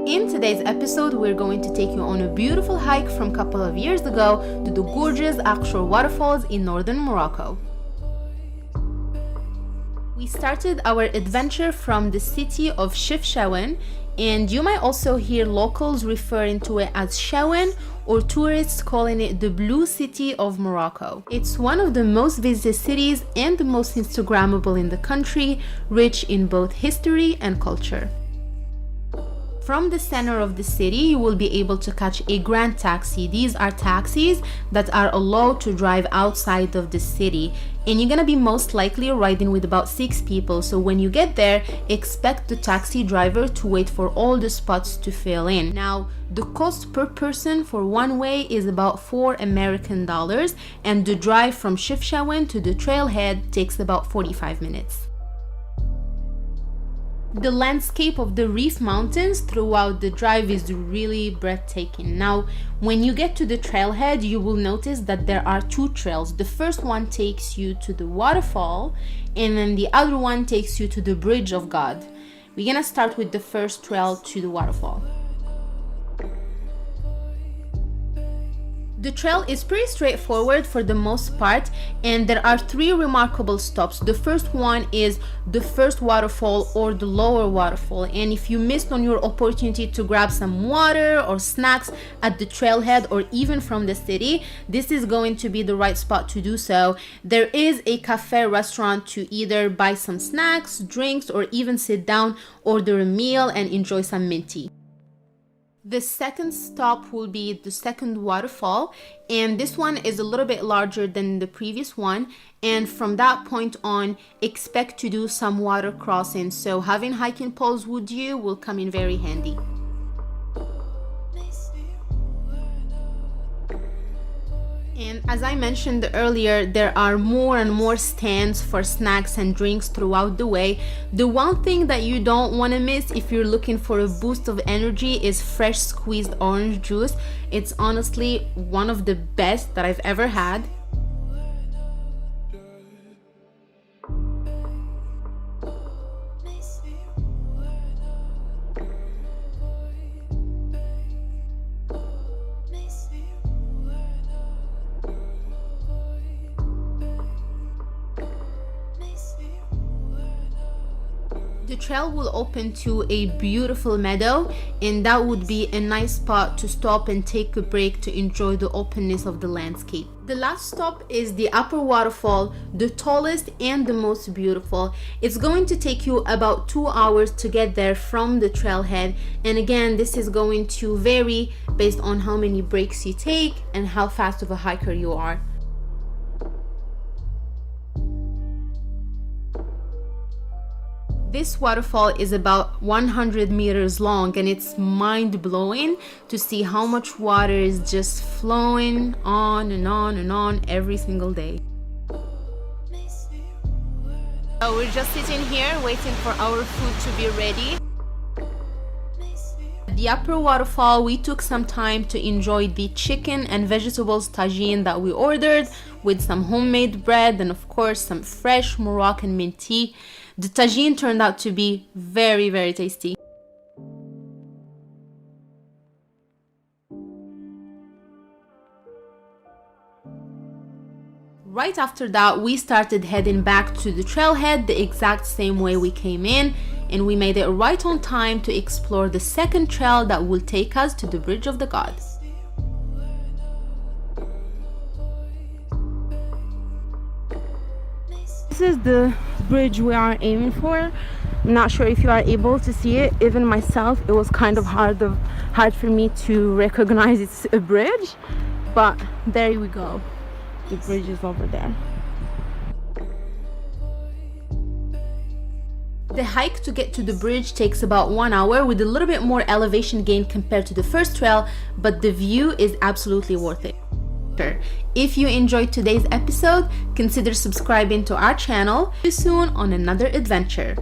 In today's episode, we're going to take you on a beautiful hike from a couple of years ago to the gorgeous Akshor waterfalls in northern Morocco. We started our adventure from the city of Chefchaouen, and you might also hear locals referring to it as Chaouen or tourists calling it the Blue City of Morocco. It's one of the most visited cities and the most Instagrammable in the country, rich in both history and culture. From the center of the city, you will be able to catch a grand taxi. These are taxis that are allowed to drive outside of the city. And you're gonna be most likely riding with about 6 people. So when you get there, expect the taxi driver to wait for all the spots to fill in. Now, the cost per person for one way is about $4 and the drive from Chefchaouen to the trailhead takes about 45 minutes. The landscape of the Reef Mountains throughout the drive is really breathtaking. Now, when you get to the trailhead, you will notice that there are 2 trails. The first one takes you to the waterfall, and then the other one takes you to the Bridge of God. We're gonna start with the first trail to the waterfall. The trail is pretty straightforward for the most part, and there are 3 remarkable stops. The first one is the first waterfall or the lower waterfall, and if you missed on your opportunity to grab some water or snacks at the trailhead or even from the city, this is going to be the right spot to do so. There is a cafe restaurant to either buy some snacks, drinks, or even sit down, order a meal and enjoy some mint tea. The second stop will be the second waterfall, and this one is a little bit larger than the previous one, and from that point on expect to do some water crossing, so having hiking poles with you will come in very handy. And as I mentioned earlier, there are more and more stands for snacks and drinks throughout the way. The one thing that you don't want to miss if you're looking for a boost of energy is fresh squeezed orange juice. It's honestly one of the best that I've ever had. The trail will open to a beautiful meadow, and that would be a nice spot to stop and take a break to enjoy the openness of the landscape. The last stop is the upper waterfall, the tallest and the most beautiful. It's going to take you about 2 hours to get there from the trailhead, and again, this is going to vary based on how many breaks you take and how fast of a hiker you are. This waterfall is about 100 meters long, and it's mind-blowing to see how much water is just flowing on and on and on every single day. So we're just sitting here waiting for our food to be ready. At the upper waterfall, we took some time to enjoy the chicken and vegetables tagine that we ordered with some homemade bread and of course some fresh Moroccan mint tea. The tagine turned out to be very, very tasty. Right after that, we started heading back to the trailhead the exact same way we came in, and we made it right on time to explore the second trail that will take us to the Bridge of the Gods. This is the bridge we are aiming for. I'm not sure if you are able to see it. Even myself, it was kind of hard for me to recognize it's a bridge, but there we go. The bridge is over there. The hike to get to the bridge takes about 1 hour with a little bit more elevation gain compared to the first trail, but the view is absolutely worth it. If you enjoyed today's episode, consider subscribing to our channel. See you soon on another adventure.